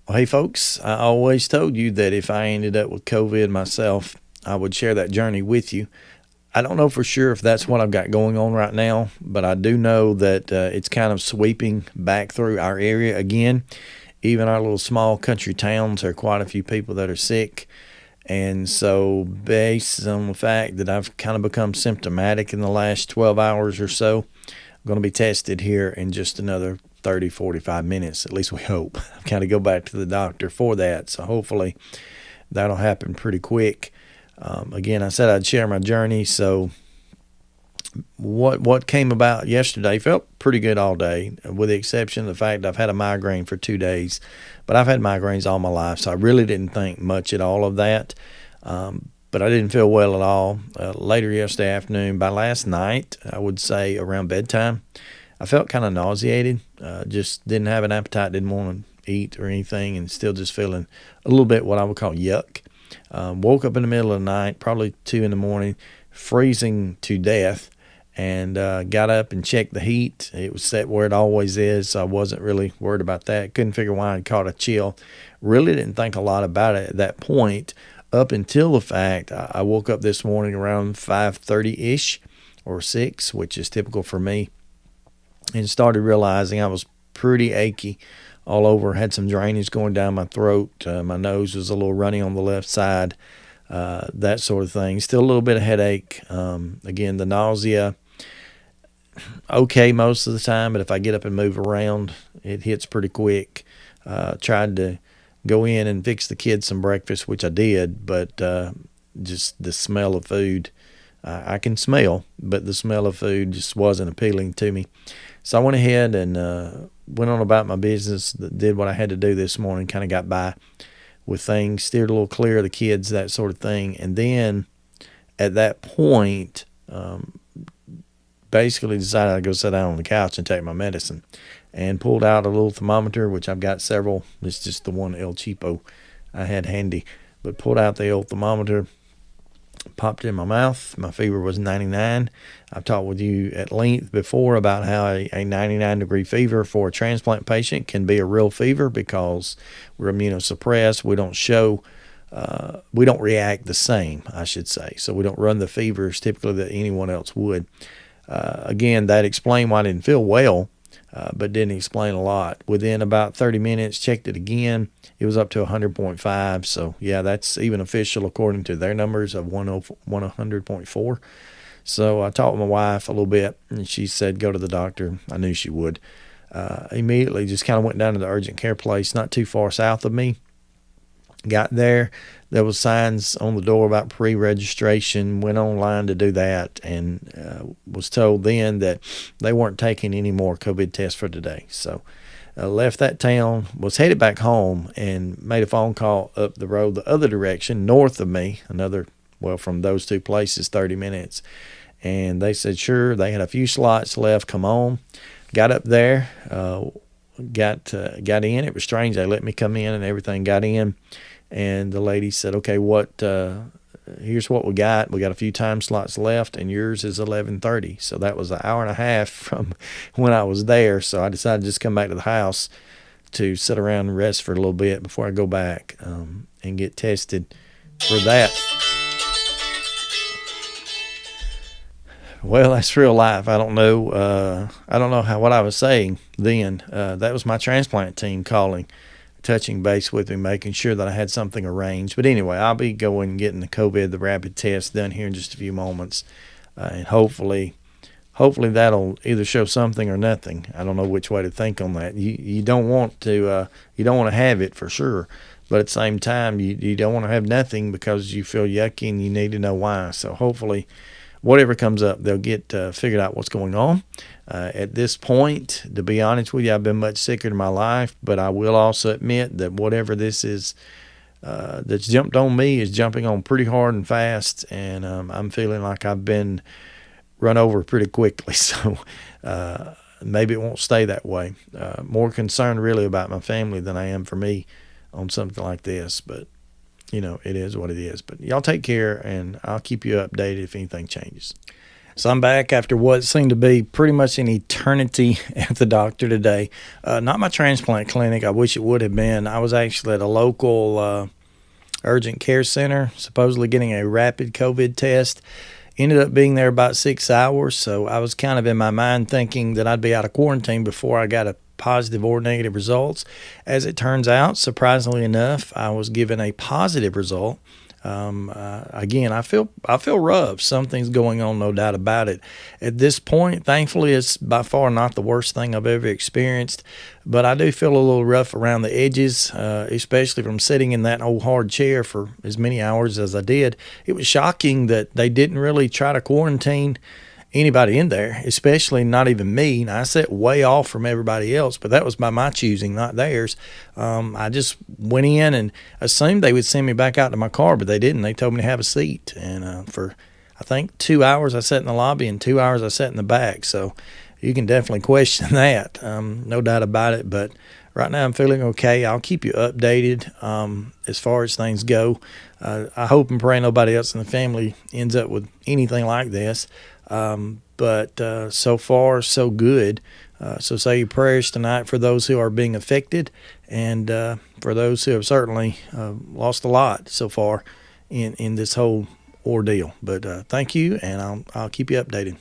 Well, hey, folks, I always told you that if I ended up with COVID myself, I would share that journey with you. I don't know for sure if that's what I've got going on right now, but I do know that it's kind of sweeping back through our area again. Even our little small country towns, there are quite a few people that are sick. And so, based on the fact that I've kind of become symptomatic in the last 12 hours or so, I'm going to be tested here in just another 30, 45 minutes. At least we hope. I've got to go back to the doctor for that. So, hopefully, that'll happen pretty quick. Again, I said I'd share my journey. So, what came about yesterday felt pretty good all day, with the exception of the fact I've had a migraine for 2 days. But I've had migraines all my life, so I really didn't think much at all of that. But I didn't feel well at all. Later yesterday afternoon, by last night, I would say around bedtime, I felt kind of nauseated. Just didn't have an appetite, didn't want to eat or anything, and still just feeling a little bit what I would call yuck. Woke up in the middle of the night, probably 2 in the morning, freezing to death, and got up and checked the heat. It was set where it always is, so I wasn't really worried about that. Couldn't figure why I'd caught a chill. Really didn't think a lot about it at that point, up until the fact I woke up this morning around 5:30-ish or 6, which is typical for me, and started realizing I was pretty achy all over. Had some drainage going down my throat. My nose was a little runny on the left side, that sort of thing. Still a little bit of headache. Again, the nausea, okay most of the time, but if I get up and move around, it hits pretty quick. Tried to go in and fix the kids some breakfast, which I did, but just the smell of food, I can smell, but the smell of food just wasn't appealing to me. So I went ahead and went on about my business, did what I had to do this morning, kind of got by with things, steered a little clear of the kids, that sort of thing. And then at that point, basically decided I'd go sit down on the couch and take my medicine, and pulled out a little thermometer, which I've got several. It's just the one El Cheapo I had handy, but pulled out the old thermometer, popped it in my mouth. My fever was 99. I've talked with you at length before about how a 99-degree fever for a transplant patient can be a real fever because we're immunosuppressed. We don't react the same, I should say. So we don't run the fevers typically that anyone else would. Again, that explained why I didn't feel well, but didn't explain a lot. Within about 30 minutes, checked it again. It was up to 100.5. So, yeah, that's even official according to their numbers of 100.4. So I talked with my wife a little bit, and she said go to the doctor. I knew she would. Immediately just kind of went down to the urgent care place not too far south of me. Got there. There was signs on the door about pre-registration. Went online to do that, and was told then that they weren't taking any more COVID tests for today. So left that town, was headed back home, and made a phone call up the road the other direction, north of me, from those two places, 30 minutes. And they said, sure, they had a few slots left, come on. Got up there, got in. It was strange. They let me come in and everything, got in. And the lady said, okay, here's what we got. We got a few time slots left, and yours is 11:30. So that was an hour and a half from when I was there. So I decided to just come back to the house to sit around and rest for a little bit before I go back and get tested for that. Well, that's real life. I don't know. I don't know what I was saying then. That was my transplant team calling, touching base with me, making sure that I had something arranged. But anyway, I'll be going and getting the rapid test done here in just a few moments, and hopefully that'll either show something or nothing. I don't know which way to think on that. You don't want to have it for sure, but at the same time you don't want to have nothing because you feel yucky and you need to know why. So hopefully, whatever comes up, they'll get figured out what's going on. At this point, to be honest with you, I've been much sicker in my life, but I will also admit that whatever this is that's jumped on me is jumping on pretty hard and fast, and I'm feeling like I've been run over pretty quickly. So maybe it won't stay that way. More concerned really about my family than I am for me on something like this, but it is what it is. But y'all take care, and I'll keep you updated if anything changes. So I'm back after what seemed to be pretty much an eternity at the doctor today. Not my transplant clinic. I wish it would have been. I was actually at a local urgent care center, supposedly getting a rapid COVID test. Ended up being there about 6 hours, so I was kind of in my mind thinking that I'd be out of quarantine before I got a positive or negative results. As it turns out, surprisingly enough, I was given a positive result. Again, I feel rough. Something's going on, no doubt about it. At this point, thankfully, it's by far not the worst thing I've ever experienced, but I do feel a little rough around the edges, especially from sitting in that old hard chair for as many hours as I did. It was shocking that they didn't really try to quarantine anybody in there, especially not even me. Now, I sat way off from everybody else, but that was by my choosing, not theirs. I just went in and assumed they would send me back out to my car, but they didn't. They told me to have a seat. And for, I think, 2 hours I sat in the lobby and 2 hours I sat in the back. So you can definitely question that, no doubt about it. But right now I'm feeling okay. I'll keep you updated as far as things go. I hope and pray nobody else in the family ends up with anything like this. But so far, so good. So say your prayers tonight for those who are being affected, and for those who have certainly lost a lot so far in this whole ordeal. But thank you, and I'll keep you updated.